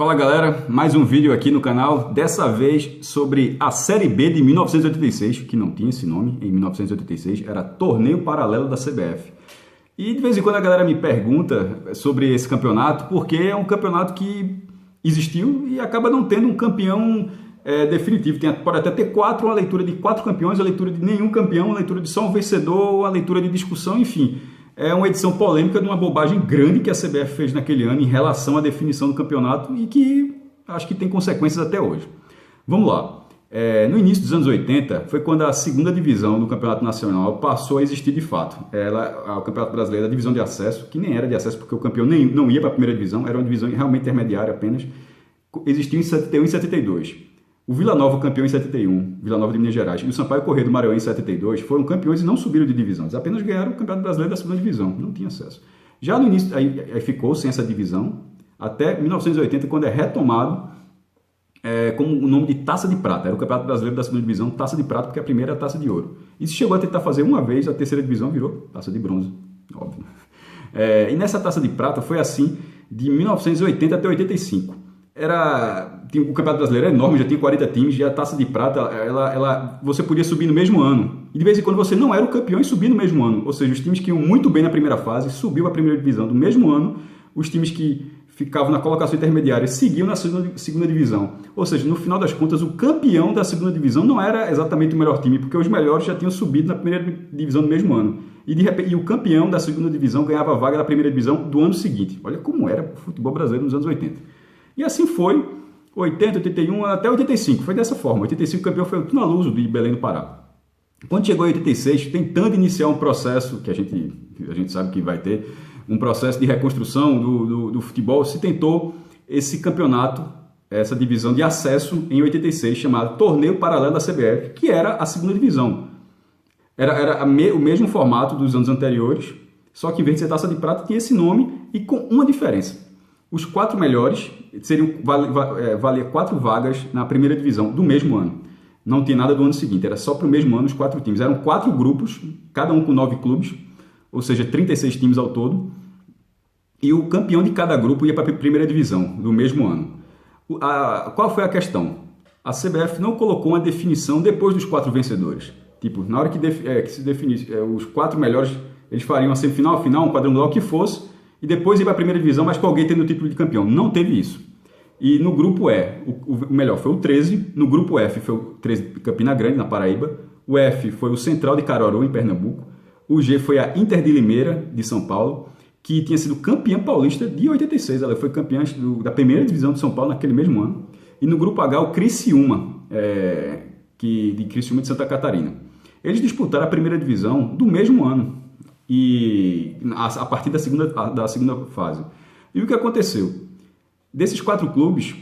Fala galera, mais um vídeo aqui no canal, dessa vez sobre a Série B de 1986, que não tinha esse nome em 1986, era Torneio Paralelo da CBF. E de vez em quando a galera me pergunta sobre esse campeonato, porque é um campeonato que existiu e acaba não tendo um campeão definitivo. Pode até ter uma leitura de 4 campeões, a leitura de nenhum campeão, a leitura de só um vencedor, a leitura de discussão, enfim. É uma edição polêmica de uma bobagem grande que a CBF fez naquele ano em relação à definição do campeonato e que acho que tem consequências até hoje. Vamos lá. No início dos anos 80 foi quando a segunda divisão do Campeonato Nacional passou a existir de fato. O Campeonato Brasileiro, a divisão de acesso, que nem era de acesso porque o campeão não ia para a primeira divisão, era uma divisão realmente intermediária apenas, existiu em 71 e 72. O Vila Nova, campeão em 71, Vila Nova de Minas Gerais, e o Sampaio Corrêa do Maranhão em 72 foram campeões e não subiram de divisão. Eles apenas ganharam o Campeonato Brasileiro da segunda divisão, não tinha acesso. Já no início, aí ficou sem essa divisão, até 1980, quando é retomado como o nome de Taça de Prata. Era o Campeonato Brasileiro da segunda divisão, Taça de Prata, porque a primeira era a Taça de Ouro. E se chegou a tentar fazer uma vez, a terceira divisão virou Taça de Bronze, óbvio. E nessa Taça de Prata foi assim de 1980 até 85. O Campeonato Brasileiro é enorme, já tinha 40 times, e a Taça de Prata, você podia subir no mesmo ano. E de vez em quando você não era o campeão e subia no mesmo ano. Ou seja, os times que iam muito bem na primeira fase subiam a primeira divisão do mesmo ano, os times que ficavam na colocação intermediária seguiam na segunda divisão. Ou seja, no final das contas, o campeão da segunda divisão não era exatamente o melhor time, porque os melhores já tinham subido na primeira divisão do mesmo ano. E o campeão da segunda divisão ganhava a vaga da primeira divisão do ano seguinte. Olha como era o futebol brasileiro nos anos 80. E assim foi, 80, 81, até 85. Foi dessa forma. 85 o campeão foi o Tunaluso de Belém do Pará. Quando chegou em 86, tentando iniciar um processo, que a gente sabe que vai ter, um processo de reconstrução do futebol, se tentou esse campeonato, essa divisão de acesso em 86, chamado Torneio Paralelo da CBF, que era a segunda divisão. Era o mesmo formato dos anos anteriores, só que em vez de ser Taça de Prata, tinha esse nome e com uma diferença. Os 4 melhores valia 4 vagas na primeira divisão do mesmo ano. Não tinha nada do ano seguinte, era só para o mesmo ano os 4 times. Eram 4 grupos, cada um com 9 clubes, ou seja, 36 times ao todo. E o campeão de cada grupo ia para a primeira divisão do mesmo ano. Qual foi a questão? A CBF não colocou uma definição depois dos 4 vencedores. Tipo, na hora que se definisse os 4 melhores, eles fariam a semifinal, a final, um quadrangular, o que fosse, e depois ir para a primeira divisão, mas com alguém tendo o título de campeão. Não teve isso. E no grupo E, o melhor foi o 13, no grupo F foi o 13 de Campina Grande, na Paraíba, o F foi o Central de Caruaru, em Pernambuco, o G foi a Inter de Limeira, de São Paulo, que tinha sido campeã paulista de 86, ela foi campeã da primeira divisão de São Paulo naquele mesmo ano, e no grupo H o Criciúma, de Criciúma de Santa Catarina. Eles disputaram a primeira divisão do mesmo ano, e a partir da segunda fase. E o que aconteceu? Desses 4 clubes,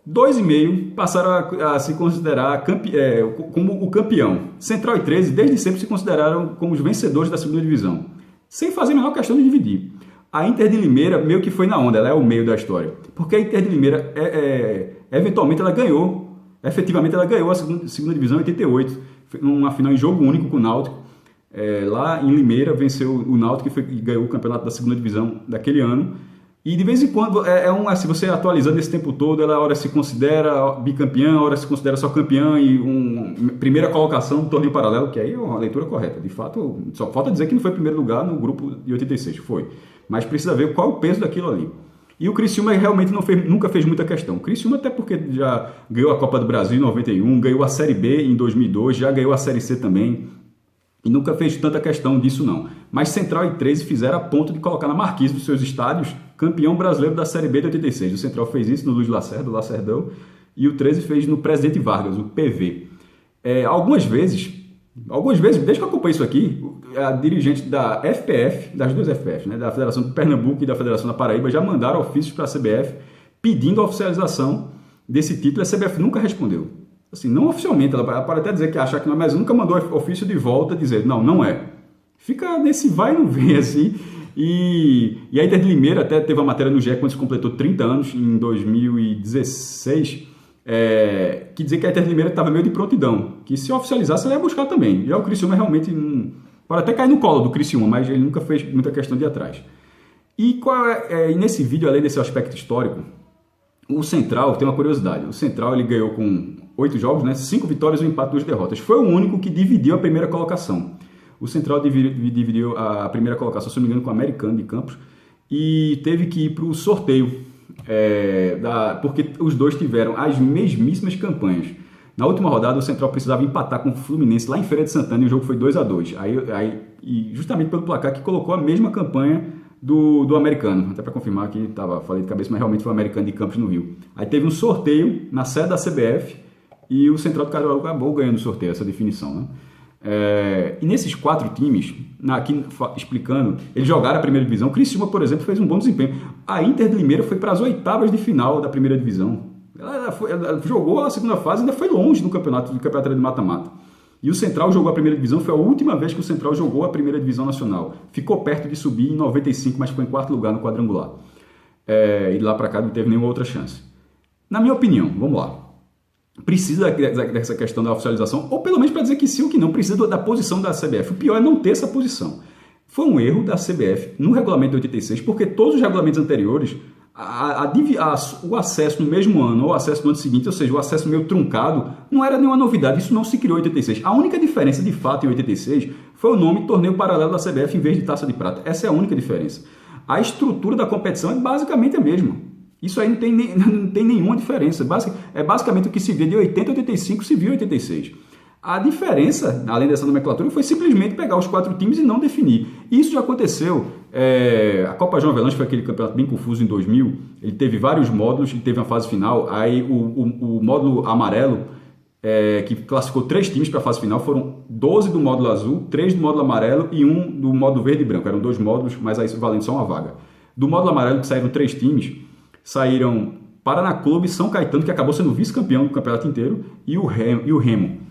2,5 passaram a se considerar como o campeão. Central e 13, desde sempre, se consideraram como os vencedores da segunda divisão, sem fazer a menor questão de dividir. A Inter de Limeira meio que foi na onda, ela é o meio da história. Porque a Inter de Limeira, eventualmente, efetivamente ela ganhou a segunda divisão em 88, numa final em jogo único com o Náutico. Lá em Limeira, venceu o Náutico e ganhou o campeonato da segunda divisão daquele ano. E de vez em quando, se você atualizando esse tempo todo, ela hora se considera bicampeã, hora se considera só campeã e primeira colocação do torneio paralelo, que aí é uma leitura correta. De fato, só falta dizer que não foi primeiro lugar no grupo de 86, foi. Mas precisa ver qual é o peso daquilo ali. E o Criciúma realmente nunca fez muita questão. O Criciúma até porque já ganhou a Copa do Brasil em 91, ganhou a Série B em 2002, já ganhou a Série C também. E nunca fez tanta questão disso, não. Mas Central e 13 fizeram a ponto de colocar na marquise dos seus estádios campeão brasileiro da Série B de 86. O Central fez isso no Luiz Lacerda, o Lacerdão, e o 13 fez no Presidente Vargas, o PV. Algumas vezes, desde que eu acompanho isso aqui, a dirigente da FPF, das duas FPF, né, da Federação de Pernambuco e da Federação da Paraíba, já mandaram ofícios para a CBF pedindo a oficialização desse título, e a CBF nunca respondeu. Assim, não oficialmente, ela pode até dizer que acha que não é, mas nunca mandou ofício de volta dizer, não é. Fica nesse vai e não vem, assim. E a Inter de Limeira até teve uma matéria no GE quando se completou 30 anos, em 2016, que dizia que a Inter de Limeira estava meio de prontidão, que se oficializasse ela ia buscar também. Já o Criciúma realmente, pode até cair no colo do Criciúma, mas ele nunca fez muita questão de ir atrás. E nesse vídeo, além desse aspecto histórico, O Central tem uma curiosidade. O Central ele ganhou com 8 jogos, né? 5 vitórias, 1 empate, 2 derrotas. Foi o único que dividiu a primeira colocação. O Central dividiu a primeira colocação, se não me engano, com o Americano de Campos e teve que ir para o sorteio, porque os dois tiveram as mesmíssimas campanhas. Na última rodada, o Central precisava empatar com o Fluminense lá em Feira de Santana e o jogo foi 2-2. E justamente pelo placar que colocou a mesma campanha do Americano. Até para confirmar que falei de cabeça, mas realmente foi o Americano de Campos no Rio. Aí teve um sorteio na sede da CBF e o Central do Caruaru acabou ganhando o sorteio, essa definição, né? E nesses 4 times, aqui explicando, eles jogaram a primeira divisão. O Criciúma, por exemplo, fez um bom desempenho. A Inter de Limeira foi para as oitavas de final da primeira divisão. Ela jogou a segunda fase, ainda foi longe do campeonato de mata-mata. E o Central jogou a primeira divisão, foi a última vez que o Central jogou a primeira divisão nacional. Ficou perto de subir em 95, mas ficou em 4º lugar no quadrangular. E de lá para cá não teve nenhuma outra chance. Na minha opinião, vamos lá. Precisa dessa questão da oficialização, ou pelo menos para dizer que sim ou que não, precisa da posição da CBF. O pior é não ter essa posição. Foi um erro da CBF no regulamento de 86, porque todos os regulamentos anteriores, o acesso no mesmo ano ou o acesso no ano seguinte, ou seja, o acesso meio truncado, não era nenhuma novidade, isso não se criou em 86. A única diferença, de fato, em 86, foi o nome Torneio Paralelo da CBF em vez de Taça de Prata. Essa é a única diferença. A estrutura da competição é basicamente a mesma. Isso aí não tem nenhuma diferença. É basicamente o que se vê de 80 a 85, se viu em 86. A diferença, além dessa nomenclatura, foi simplesmente pegar os 4 times e não definir. Isso já aconteceu. A Copa João Avelange foi aquele campeonato bem confuso em 2000. Ele teve vários módulos e teve uma fase final. Aí o módulo amarelo, que classificou 3 times para a fase final, foram 12 do módulo azul, 3 do módulo amarelo e 1 do módulo verde e branco. Eram 2 módulos, mas aí valendo só uma vaga. Do módulo amarelo, que saíram 3 times, saíram Paraná Clube, São Caetano, que acabou sendo vice-campeão do campeonato inteiro, e o Remo.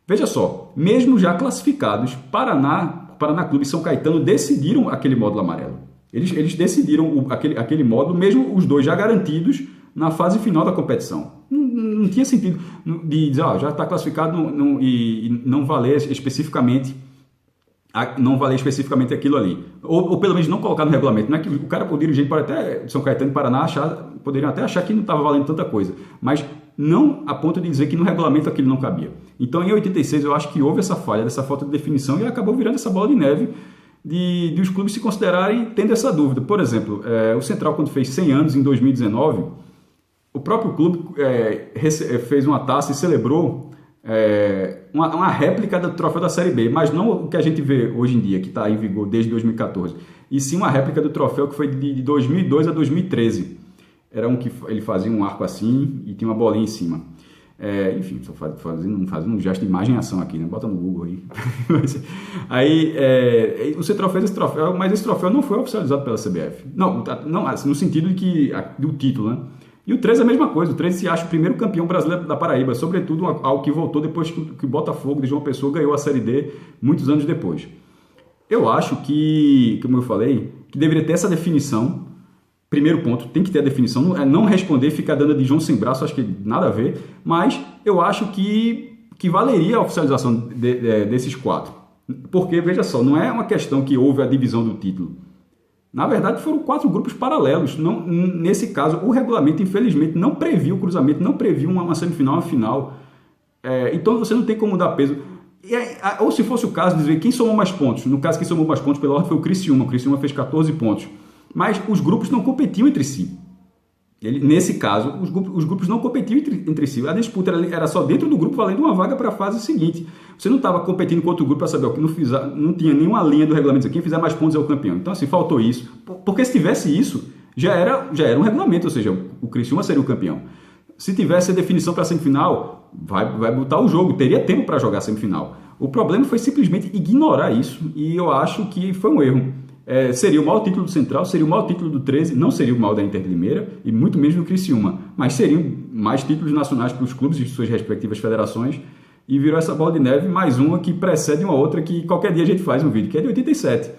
Veja só, mesmo já classificados, Paraná Clube e São Caetano decidiram aquele módulo amarelo. Eles decidiram aquele módulo, mesmo os dois já garantidos na fase final da competição. Não tinha sentido de dizer, já está classificado e não valer especificamente aquilo ali. Ou pelo menos não colocar no regulamento. Não é que o cara, o dirigente pode até, São Caetano e Paraná, poderiam até achar que não estava valendo tanta coisa. Mas não a ponto de dizer que no regulamento aquilo não cabia. Então, em 86, eu acho que houve essa falha, dessa falta de definição, e acabou virando essa bola de neve de os clubes se considerarem tendo essa dúvida. Por exemplo, o Central, quando fez 100 anos, em 2019, o próprio clube fez uma taça e celebrou uma réplica do troféu da Série B, mas não o que a gente vê hoje em dia, que está em vigor desde 2014, e sim uma réplica do troféu que foi de 2002 a 2013. Era que ele fazia um arco assim e tinha uma bolinha em cima. Enfim, estou fazendo um gesto de imagem e ação aqui, né? Bota no Google aí. O Central fez esse troféu, mas esse troféu não foi oficializado pela CBF. Não assim, no sentido do título, né? E o 13 é a mesma coisa. O 13 se acha o primeiro campeão brasileiro da Paraíba, sobretudo ao que voltou depois que o Botafogo de João Pessoa ganhou a Série D muitos anos depois. Eu acho que, como eu falei, que deveria ter essa definição. Primeiro ponto, tem que ter a definição, não responder, ficar dando de João sem braço, acho que nada a ver, mas eu acho que valeria a oficialização desses 4. Porque, veja só, não é uma questão que houve a divisão do título. Na verdade, foram 4 grupos paralelos. Nesse caso, o regulamento, infelizmente, não previu o cruzamento, não previu uma semifinal, uma final. Então, você não tem como dar peso. Ou se fosse o caso, dizer quem somou mais pontos. No caso, quem somou mais pontos pela ordem foi o Criciúma. O Criciúma fez 14 pontos. Mas os grupos não competiam entre si. Nesse caso, os grupos não competiam entre si. A disputa era só dentro do grupo, valendo uma vaga para a fase seguinte. Você não estava competindo com outro grupo para saber o que não tinha nenhuma linha do regulamento. Quem fizer mais pontos é o campeão. Então, assim, faltou isso. Porque se tivesse isso, já era um regulamento, ou seja, o Criciúma seria o campeão. Se tivesse a definição para a semifinal, vai botar o jogo, teria tempo para jogar a semifinal. O problema foi simplesmente ignorar isso, e eu acho que foi um erro. Seria o maior título do Central, seria o maior título do 13, não seria o maior da Inter de Limeira e muito menos do Criciúma, mas seriam mais títulos nacionais para os clubes de suas respectivas federações, e virou essa bola de neve, mais uma que precede uma outra, que qualquer dia a gente faz um vídeo, que é de 87.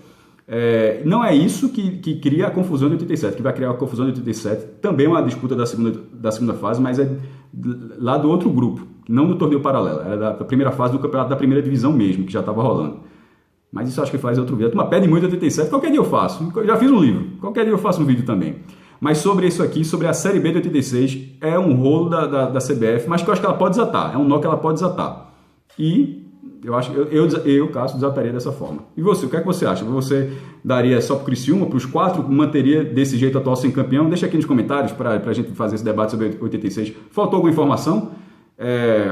Não é isso que cria a confusão de 87, que vai criar a confusão de 87, também é uma disputa da segunda fase, mas é lá do outro grupo, não do torneio paralelo, era da primeira fase do campeonato da primeira divisão mesmo, que já estava rolando. Mas isso acho que faz outro vídeo. A turma pede muito 87, qualquer dia eu faço. Eu já fiz um livro, qualquer dia eu faço um vídeo também. Mas sobre isso aqui, sobre a Série B de 86, é um rolo da CBF, mas que eu acho que ela pode desatar. É um nó que ela pode desatar. E eu acho que eu Cássio, desataria dessa forma. E você, o que é que você acha? Você daria só para o Criciúma, para os 4, manteria desse jeito atual sem campeão? Deixa aqui nos comentários para a gente fazer esse debate sobre 86. Faltou alguma informação?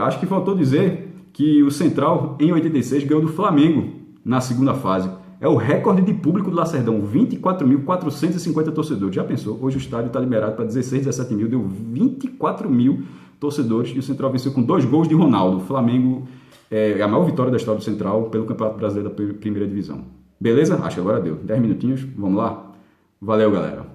Acho que faltou dizer que o Central, em 86, ganhou do Flamengo na segunda fase. É o recorde de público do Lacerdão, 24.450 torcedores. Já pensou? Hoje o estádio está liberado para 16, 17 mil, deu 24 mil torcedores e o Central venceu com 2 gols de Ronaldo. O Flamengo é a maior vitória da história do Central pelo Campeonato Brasileiro da Primeira Divisão. Beleza? Acho que agora deu. 10 minutinhos, vamos lá? Valeu, galera!